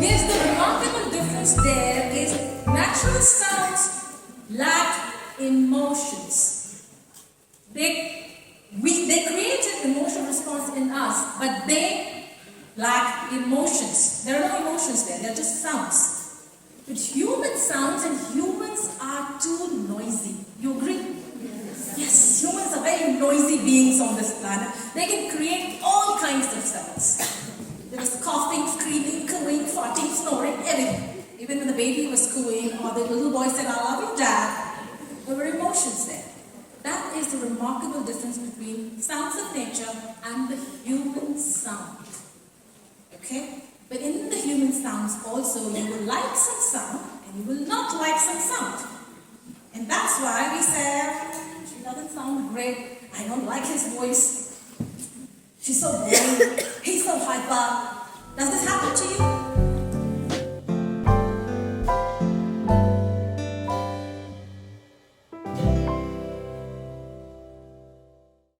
Yes, the remarkable difference there is natural sounds lack emotions. They create an emotional response in us, but they lack emotions. There are no emotions there, they're just sounds. But human sounds and humans are too noisy. You agree? Yes, humans are very noisy beings on this planet. They can create all kinds of sounds. There was coughing, screaming, cooing, farting, snoring, everything. Even when the baby was cooing or the little boy said, "I love you, Dad," there were emotions there. That is the remarkable difference between sounds of nature and the human sound. Okay? But in the human sounds also, you will like some sound and you will not like some sound. And that's why we say, "She doesn't sound great. I don't like his voice. She's so boring. He's so hyper."